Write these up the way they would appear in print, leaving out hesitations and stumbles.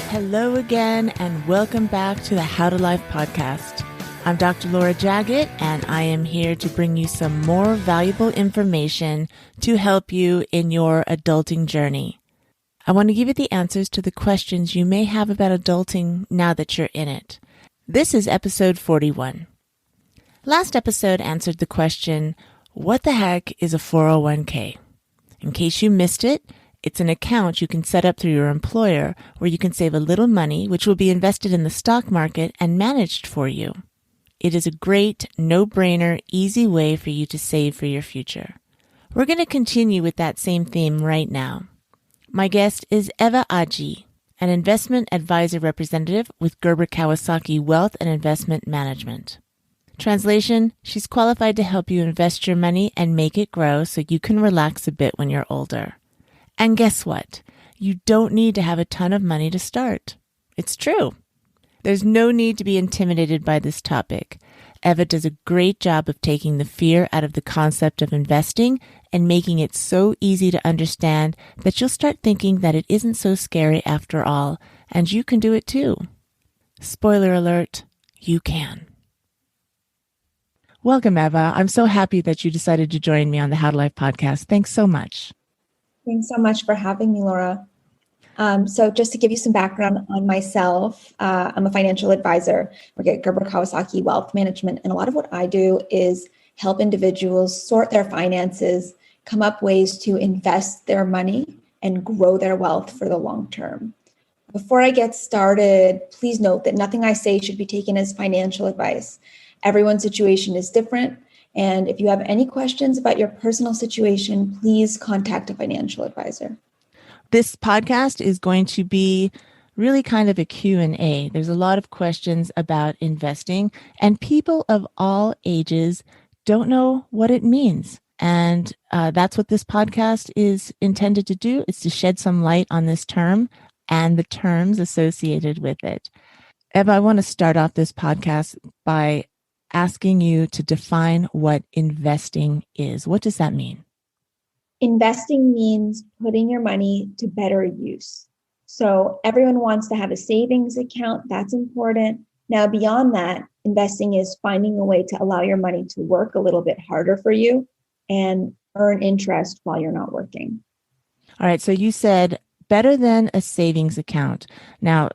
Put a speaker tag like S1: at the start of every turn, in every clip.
S1: Hello again, and welcome back to the How to Life podcast. I'm Dr. Laura Jaggett, and I am here to bring you some more valuable information to help you in your adulting journey. I want to give you the answers to the questions you may have about adulting now that you're in it. This is episode 41. Last episode answered the question, what the heck is a 401k? In case you missed it, it's an account you can set up through your employer where you can save a little money, which will be invested in the stock market and managed for you. It is a great, no-brainer, easy way for you to save for your future. We're going to continue with that same theme right now. My guest is Eva Agi, an investment advisor representative with Gerber Kawasaki Wealth and Investment Management. Translation, she's qualified to help you invest your money and make it grow so you can relax a bit when you're older. And guess what? You don't need to have a ton of money to start. It's true. There's no need to be intimidated by this topic. Eva does a great job of taking the fear out of the concept of investing and making it so easy to understand that you'll start thinking that it isn't so scary after all, and you can do it too. Spoiler alert, you can. Welcome, Eva. I'm so happy that you decided to join me on the How to Life podcast. Thanks so much.
S2: Thanks so much for having me, Laura. So just to give you some background on myself, I'm a financial advisor. We at Gerber Kawasaki Wealth Management. And a lot of what I do is help individuals sort their finances, come up ways to invest their money and grow their wealth for the long term. Before I get started, please note that nothing I say should be taken as financial advice. Everyone's situation is different. And if you have any questions about your personal situation, please contact a financial advisor.
S1: This podcast is going to be really kind of a Q&A. There's a lot of questions about investing, and people of all ages don't know what it means. And that's what this podcast is intended to do, is to shed some light on this term and the terms associated with it. Eva, I want to start off this podcast by asking you to define what investing is. What does that mean?
S2: Investing means putting your money to better use. So everyone wants to have a savings account. That's important. Now, beyond that, investing is finding a way to allow your money to work a little bit harder for you and earn interest while you're not working.
S1: All right. So you said better than a savings account. Now,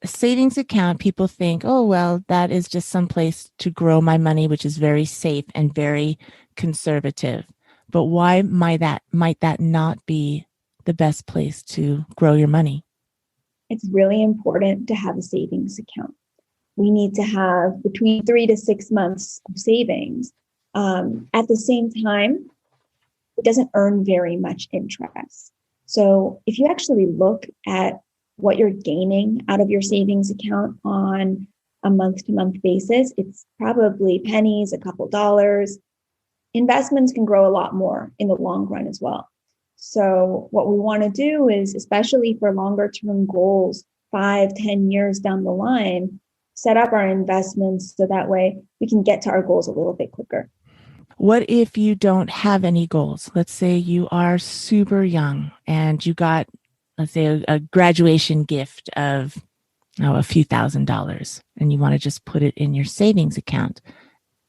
S1: a savings account, people think, oh, well, that is just some place to grow my money, which is very safe and very conservative. But why might that not be the best place to grow your money?
S2: It's really important to have a savings account. We need to have between 3 to 6 months of savings. At the same time, it doesn't earn very much interest. So if you actually look at what you're gaining out of your savings account on a month-to-month basis, it's probably pennies, a couple dollars. Investments can grow a lot more in the long run as well. So what we want to do is, especially for longer term goals, 5-10 years down the line, set up our investments so that way we can get to our goals a little bit quicker.
S1: What if you don't have any goals? Let's say you are super young and you got, let's say, a graduation gift of a few $1,000s, and you want to just put it in your savings account.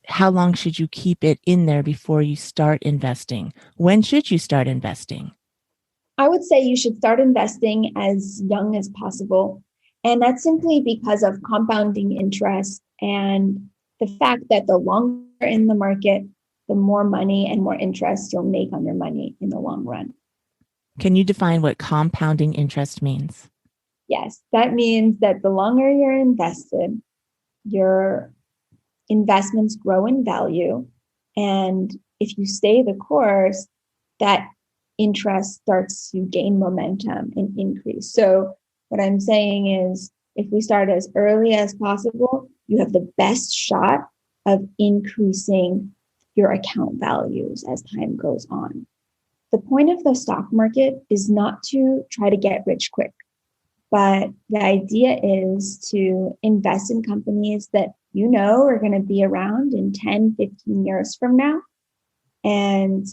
S1: How long should you keep it in there before you start investing? When should you start investing?
S2: I would say you should start investing as young as possible. And that's simply because of compounding interest and the fact that the longer in the market, the more money and more interest you'll make on your money in the long run.
S1: Can you define what compounding interest means?
S2: Yes, that means that the longer you're invested, your investments grow in value. And if you stay the course, that interest starts to gain momentum and increase. So what I'm saying is, if we start as early as possible, you have the best shot of increasing your account values as time goes on. The point of the stock market is not to try to get rich quick, but the idea is to invest in companies that you know are going to be around in 10, 15 years from now. and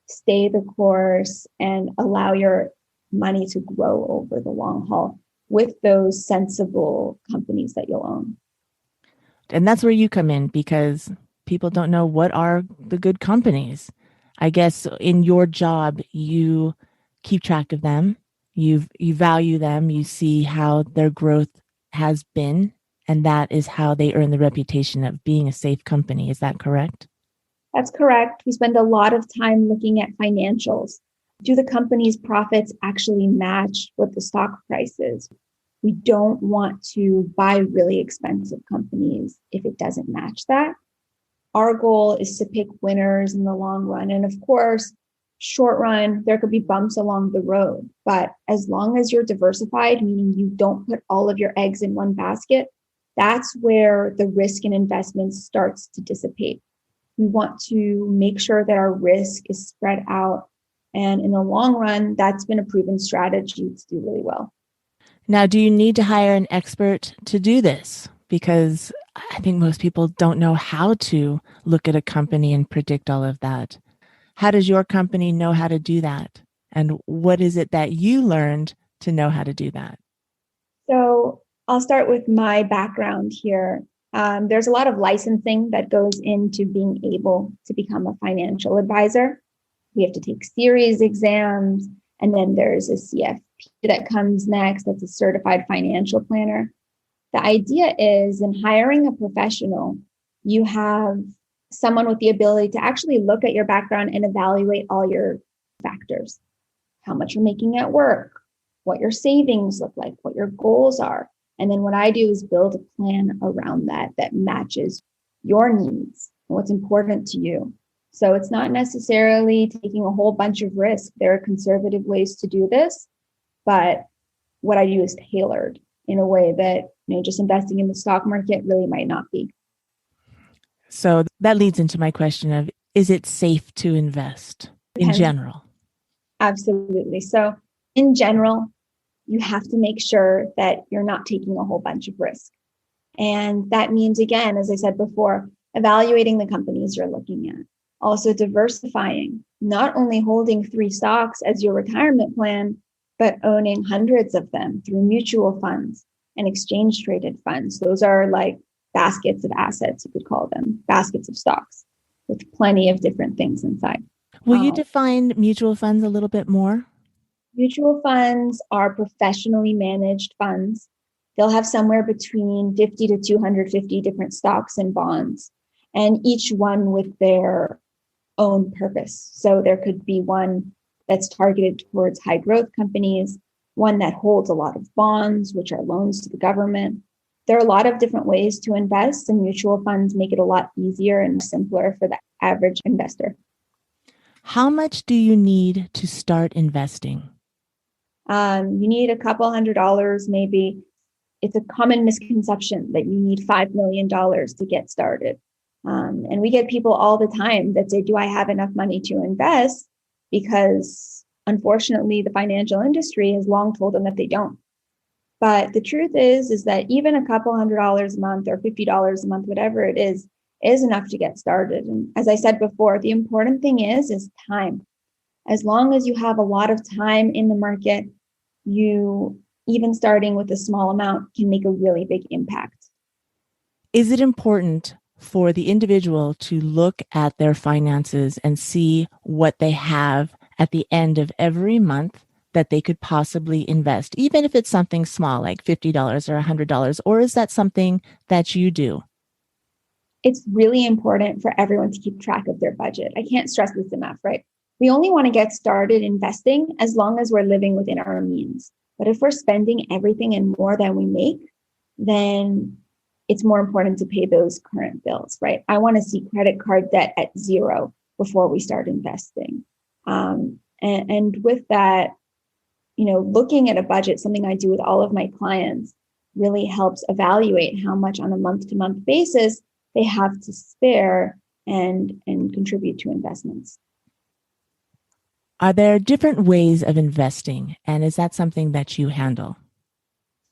S2: stay the course and allow your money to grow over the long haul with those sensible companies that you'll own.
S1: And that's where you come in because people don't know what are the good companies. I guess in your job, you keep track of them, you value them, you see how their growth has been, and that is how they earn the reputation of being a safe company. Is that correct?
S2: That's correct. We spend a lot of time looking at financials. Do the company's profits actually match what the stock price is? We don't want to buy really expensive companies if it doesn't match that. Our goal is to pick winners in the long run. And of course, short run, there could be bumps along the road. But as long as you're diversified, meaning you don't put all of your eggs in one basket, that's where the risk in investments starts to dissipate. We want to make sure that our risk is spread out. And in the long run, that's been a proven strategy to do really well.
S1: Now, do you need to hire an expert to do this? Because I think most people don't know how to look at a company and predict all of that. How does your company know how to do that? And what is it that you learned to know how to do that?
S2: So I'll start with my background here. There's a lot of licensing that goes into being able to become a financial advisor. We have to take series exams, and then there's a CFP that comes next. That's a certified financial planner. The idea is in hiring a professional, you have someone with the ability to actually look at your background and evaluate all your factors, how much you're making at work, what your savings look like, what your goals are. And then what I do is build a plan around that matches your needs and what's important to you. So it's not necessarily taking a whole bunch of risk. There are conservative ways to do this, but what I do is tailored in a way that, just investing in the stock market really might not be.
S1: So that leads into my question of, is it safe to invest in general?
S2: Absolutely. So in general, you have to make sure that you're not taking a whole bunch of risk. And that means, again, as I said before, evaluating the companies you're looking at. Also diversifying, not only holding 3 stocks as your retirement plan, but owning hundreds of them through mutual funds and exchange traded funds. Those are like baskets of assets, you could call them, baskets of stocks with plenty of different things inside.
S1: Will you define mutual funds a little bit more?
S2: Mutual funds are professionally managed funds. They'll have somewhere between 50 to 250 different stocks and bonds, and each one with their own purpose. So there could be one that's targeted towards high growth companies, one that holds a lot of bonds, which are loans to the government. There are a lot of different ways to invest, and mutual funds make it a lot easier and simpler for the average investor.
S1: How much do you need to start investing?
S2: You need a couple $100 maybe. It's a common misconception that you need $5 million to get started. And we get people all the time that say, do I have enough money to invest? Because unfortunately, the financial industry has long told them that they don't. But the truth is that even a couple $100 a month or $50 a month, whatever it is enough to get started. And as I said before, the important thing is time. As long as you have a lot of time in the market, you, even starting with a small amount, can make a really big impact.
S1: Is it important for the individual to look at their finances and see what they have at the end of every month that they could possibly invest, even if it's something small like $50 or $100? Or is that something that you do?
S2: It's really important for everyone to keep track of their budget. I can't stress this enough, right? We only want to get started investing as long as we're living within our means. But if we're spending everything and more than we make, then it's more important to pay those current bills, right? I want to see credit card debt at 0 before we start investing. And with that, looking at a budget, something I do with all of my clients, really helps evaluate how much on a month-to-month basis they have to spare and contribute to investments.
S1: Are there different ways of investing? And is that something that you handle?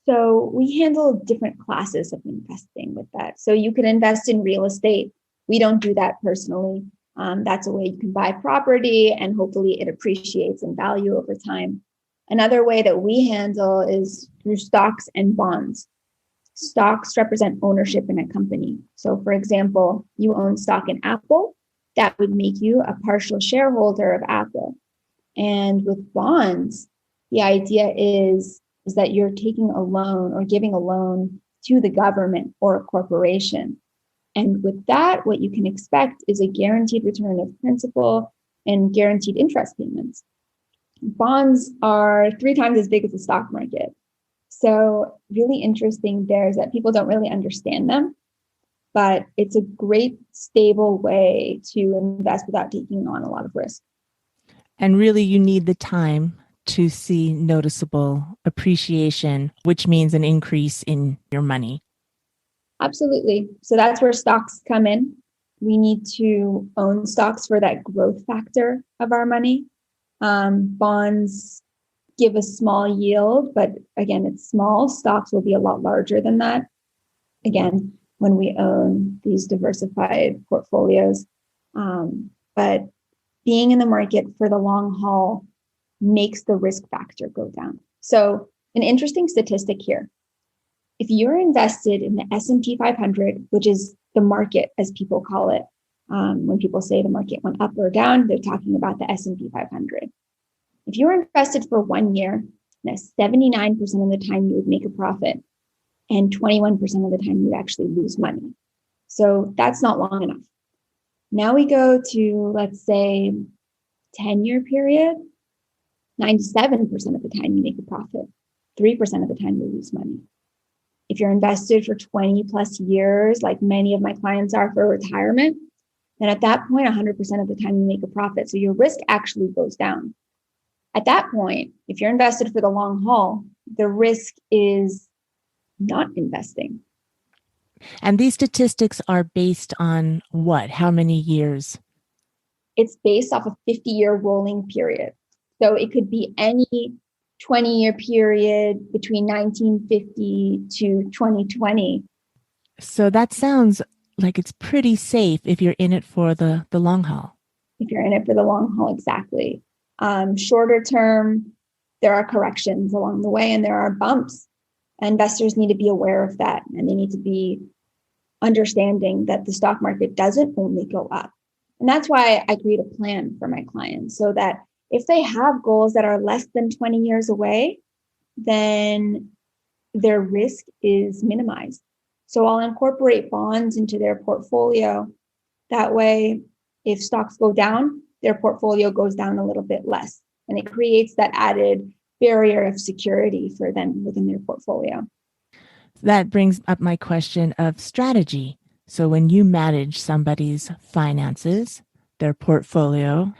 S2: So we handle different classes of investing with that. So you could invest in real estate. We don't do that personally. That's a way you can buy property and hopefully it appreciates in value over time. Another way that we handle is through stocks and bonds. Stocks represent ownership in a company. So for example, you own stock in Apple, that would make you a partial shareholder of Apple. And with bonds, the idea is that you're taking a loan or giving a loan to the government or a corporation. And with that, what you can expect is a guaranteed return of principal and guaranteed interest payments. Bonds are 3 times as big as the stock market. So really interesting there is that people don't really understand them, but it's a great stable way to invest without taking on a lot of risk.
S1: And really, you need the time to see noticeable appreciation, which means an increase in your money.
S2: Absolutely. So that's where stocks come in. We need to own stocks for that growth factor of our money. Bonds give a small yield, but again, it's small. Stocks will be a lot larger than that. Again, when we own these diversified portfolios. But being in the market for the long haul makes the risk factor go down. So an interesting statistic here. If you're invested in the S&P 500, which is the market, as people call it, when people say the market went up or down, they're talking about the S&P 500. If you were invested for 1 year, that's 79% of the time you would make a profit, and 21% of the time you'd actually lose money. So that's not long enough. Now we go to, let's say, 10-year period, 97% of the time you make a profit, 3% of the time you lose money. If you're invested for 20 plus years, like many of my clients are for retirement, then at that point, 100% of the time you make a profit. So your risk actually goes down. At that point, if you're invested for the long haul, the risk is not investing.
S1: And these statistics are based on what? How many years?
S2: It's based off a 50-year rolling period. So it could be any 20-year period between 1950 to 2020.
S1: So that sounds like it's pretty safe if you're in it for the long haul.
S2: If you're in it for the long haul, exactly. Shorter term, there are corrections along the way and there are bumps. Investors need to be aware of that, and they need to be understanding that the stock market doesn't only go up. And that's why I create a plan for my clients, so that if they have goals that are less than 20 years away, then their risk is minimized. So I'll incorporate bonds into their portfolio. That way, if stocks go down, their portfolio goes down a little bit less. And it creates that added barrier of security for them within their portfolio.
S1: That brings up my question of strategy. So when you manage somebody's finances, their portfolio,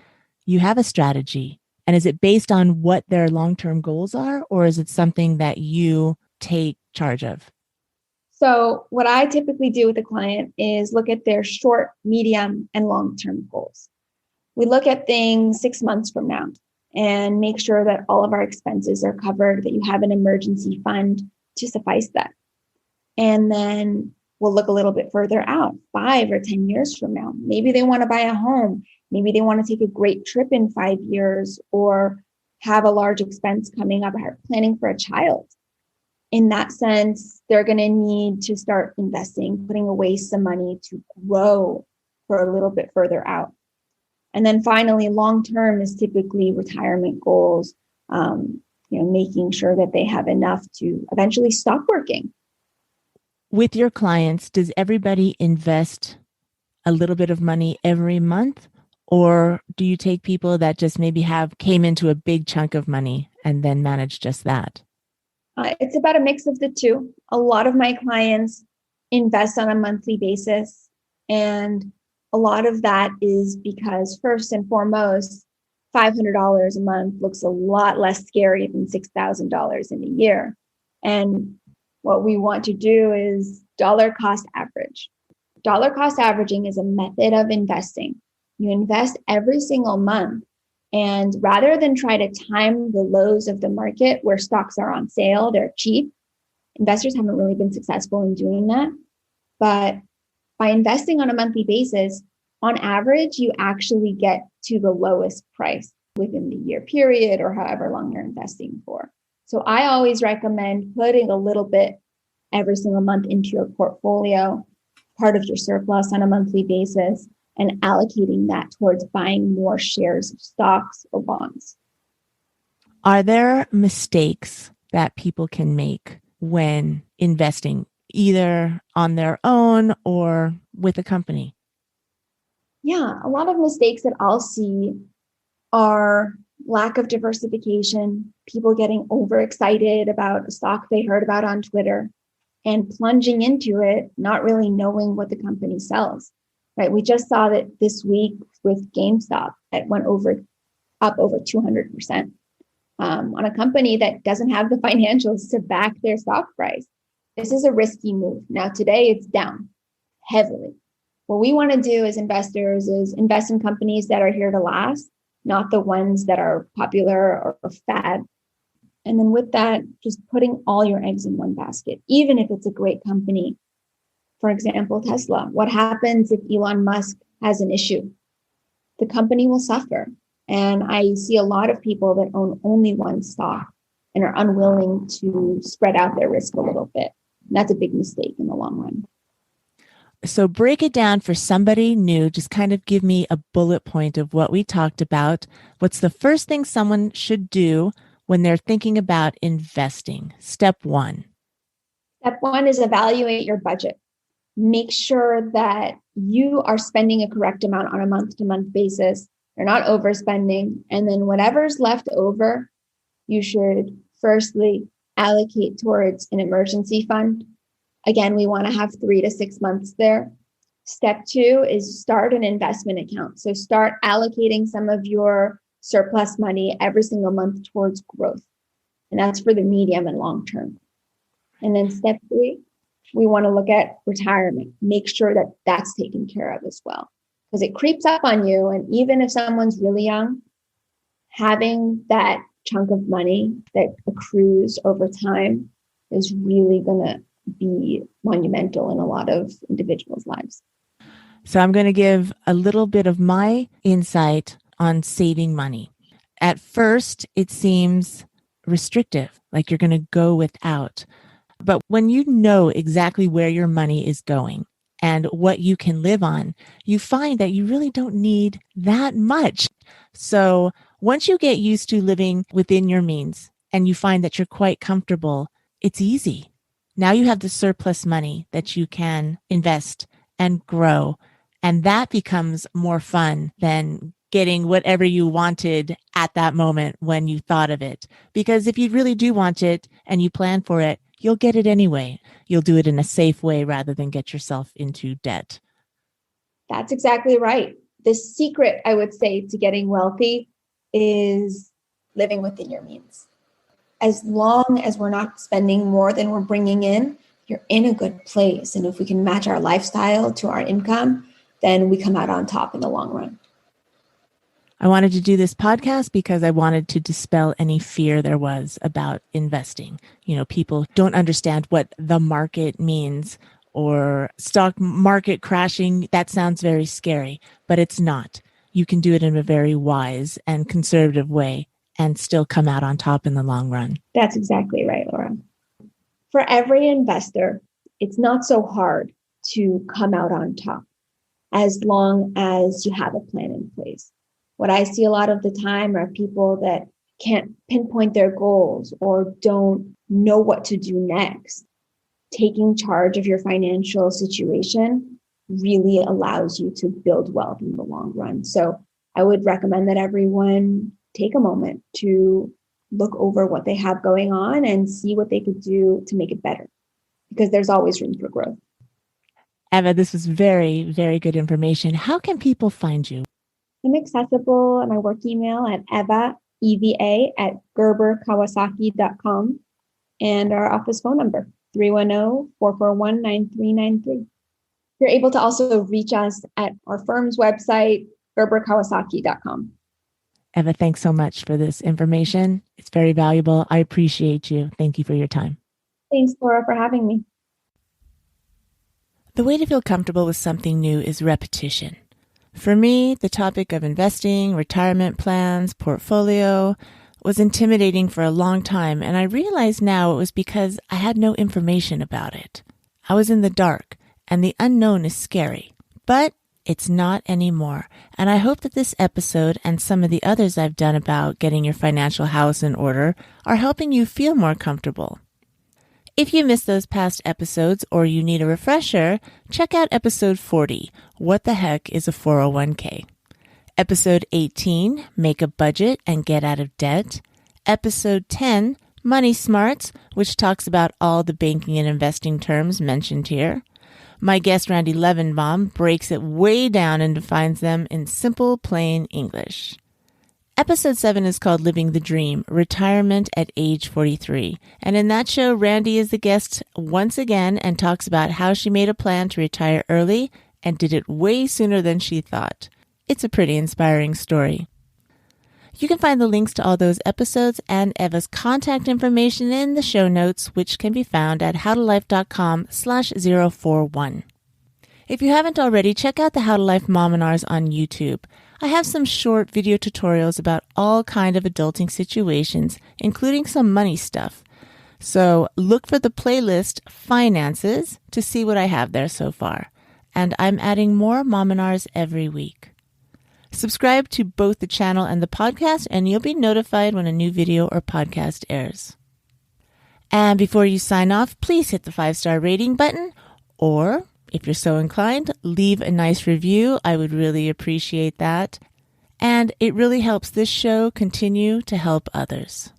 S1: you have a strategy. And is it based on what their long-term goals are, or is it something that you take charge of?
S2: So what I typically do with a client is look at their short, medium, and long-term goals. We look at things 6 months from now and make sure that all of our expenses are covered, that you have an emergency fund to suffice that. And then we'll look a little bit further out, 5 or 10 years from now. Maybe they want to buy a home. Maybe they want to take a great trip in 5 years, or have a large expense coming up, or planning for a child. In that sense, they're going to need to start investing, putting away some money to grow for a little bit further out. And then finally, long-term is typically retirement goals, making sure that they have enough to eventually stop working.
S1: With your clients, does everybody invest a little bit of money every month? Or do you take people that just maybe came into a big chunk of money and then manage just that?
S2: It's about a mix of the two. A lot of my clients invest on a monthly basis. And a lot of that is because, first and foremost, $500 a month looks a lot less scary than $6,000 in a year. And what we want to do is dollar cost average. Dollar cost averaging is a method of investing. You invest every single month. And rather than try to time the lows of the market where stocks are on sale, they're cheap. Investors haven't really been successful in doing that. But by investing on a monthly basis, on average, you actually get to the lowest price within the year period or however long you're investing for. So I always recommend putting a little bit every single month into your portfolio, part of your surplus on a monthly basis, and allocating that towards buying more shares of stocks or bonds.
S1: Are there mistakes that people can make when investing, either on their own or with a company?
S2: Yeah, a lot of mistakes that I'll see are lack of diversification, people getting overexcited about a stock they heard about on Twitter and plunging into it, not really knowing what the company sells. Right? We just saw that this week with GameStop, it went up over 200% on a company that doesn't have the financials to back their stock price. This is a risky move. Now, today it's down heavily. What we want to do as investors is invest in companies that are here to last, not the ones that are popular or fad. And then with that, just putting all your eggs in one basket, even if it's a great company. For example, Tesla. What happens if Elon Musk has an issue? The company will suffer. And I see a lot of people that own only one stock and are unwilling to spread out their risk a little bit. And that's a big mistake in the long run.
S1: So break it down for somebody new. Just kind of give me a bullet point of what we talked about. What's the first thing someone should do when they're thinking about investing? Step one.
S2: Step one is evaluate your budget. Make sure that you are spending a correct amount on a month-to-month basis. You're not overspending. And then whatever's left over, you should firstly allocate towards an emergency fund. Again, we want to have 3 to 6 months there. Step two is start an investment account. So start allocating some of your surplus money every single month towards growth. And that's for the medium and long term. And then step three, we want to look at retirement. Make sure that that's taken care of as well, because it creeps up on you. And even if someone's really young, having that chunk of money that accrues over time is really going to be monumental in a lot of individuals' lives.
S1: So I'm going to give a little bit of my insight on saving money. At first, it seems restrictive, like you're going to go without. But when you know exactly where your money is going and what you can live on, you find that you really don't need that much. So once you get used to living within your means and you find that you're quite comfortable, it's easy. Now you have the surplus money that you can invest and grow. And that becomes more fun than getting whatever you wanted at that moment when you thought of it. Because if you really do want it and you plan for it, you'll get it anyway. You'll do it in a safe way rather than get yourself into debt.
S2: That's exactly right. The secret, I would say, to getting wealthy is living within your means. As long as we're not spending more than we're bringing in, you're in a good place. And if we can match our lifestyle to our income, then we come out on top in the long run.
S1: I wanted to do this podcast because I wanted to dispel any fear there was about investing. You know, people don't understand what the market means or stock market crashing. That sounds very scary, but it's not. You can do it in a very wise and conservative way and still come out on top in the long run.
S2: That's exactly right, Laura. For every investor, it's not so hard to come out on top as long as you have a plan in place. What I see a lot of the time are people that can't pinpoint their goals or don't know what to do next. Taking charge of your financial situation really allows you to build wealth in the long run. So I would recommend that everyone take a moment to look over what they have going on and see what they could do to make it better, because there's always room for growth.
S1: Eva, this was very, very good information. How can people find you?
S2: I'm accessible at my work email at Eva, EVA, at gerberkawasaki.com, and our office phone number, 310-441-9393. You're able to also reach us at our firm's website, gerberkawasaki.com.
S1: Eva, thanks so much for this information. It's very valuable. I appreciate you. Thank you for your time.
S2: Thanks, Laura, for having me.
S1: The way to feel comfortable with something new is repetition. For me, the topic of investing, retirement plans, portfolio was intimidating for a long time, and I realize now it was because I had no information about it. I was in the dark, and the unknown is scary. But it's not anymore, and I hope that this episode and some of the others I've done about getting your financial house in order are helping you feel more comfortable. If you missed those past episodes or you need a refresher, check out episode 40, What the Heck is a 401k? Episode 18, Make a Budget and Get Out of Debt. Episode 10, Money Smarts, which talks about all the banking and investing terms mentioned here. My guest, Randy Levenbaum, breaks it way down and defines them in simple, plain English. Episode 7 is called Living the Dream, Retirement at Age 43. And in that show, Randy is the guest once again and talks about how she made a plan to retire early and did it way sooner than she thought. It's a pretty inspiring story. You can find the links to all those episodes and Eva's contact information in the show notes, which can be found at howtolife.com/041. If you haven't already, check out the How to Life Mominars on YouTube. I have some short video tutorials about all kind of adulting situations, including some money stuff. So look for the playlist Finances to see what I have there so far. And I'm adding more Mominars every week. Subscribe to both the channel and the podcast, and you'll be notified when a new video or podcast airs. And before you sign off, please hit the 5-star rating button, or if you're so inclined, leave a nice review. I would really appreciate that. And it really helps this show continue to help others.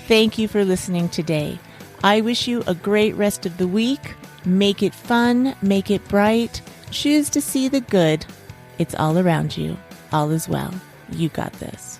S1: Thank you for listening today. I wish you a great rest of the week. Make it fun, make it bright. Choose to see the good. It's all around you. All is well. You got this.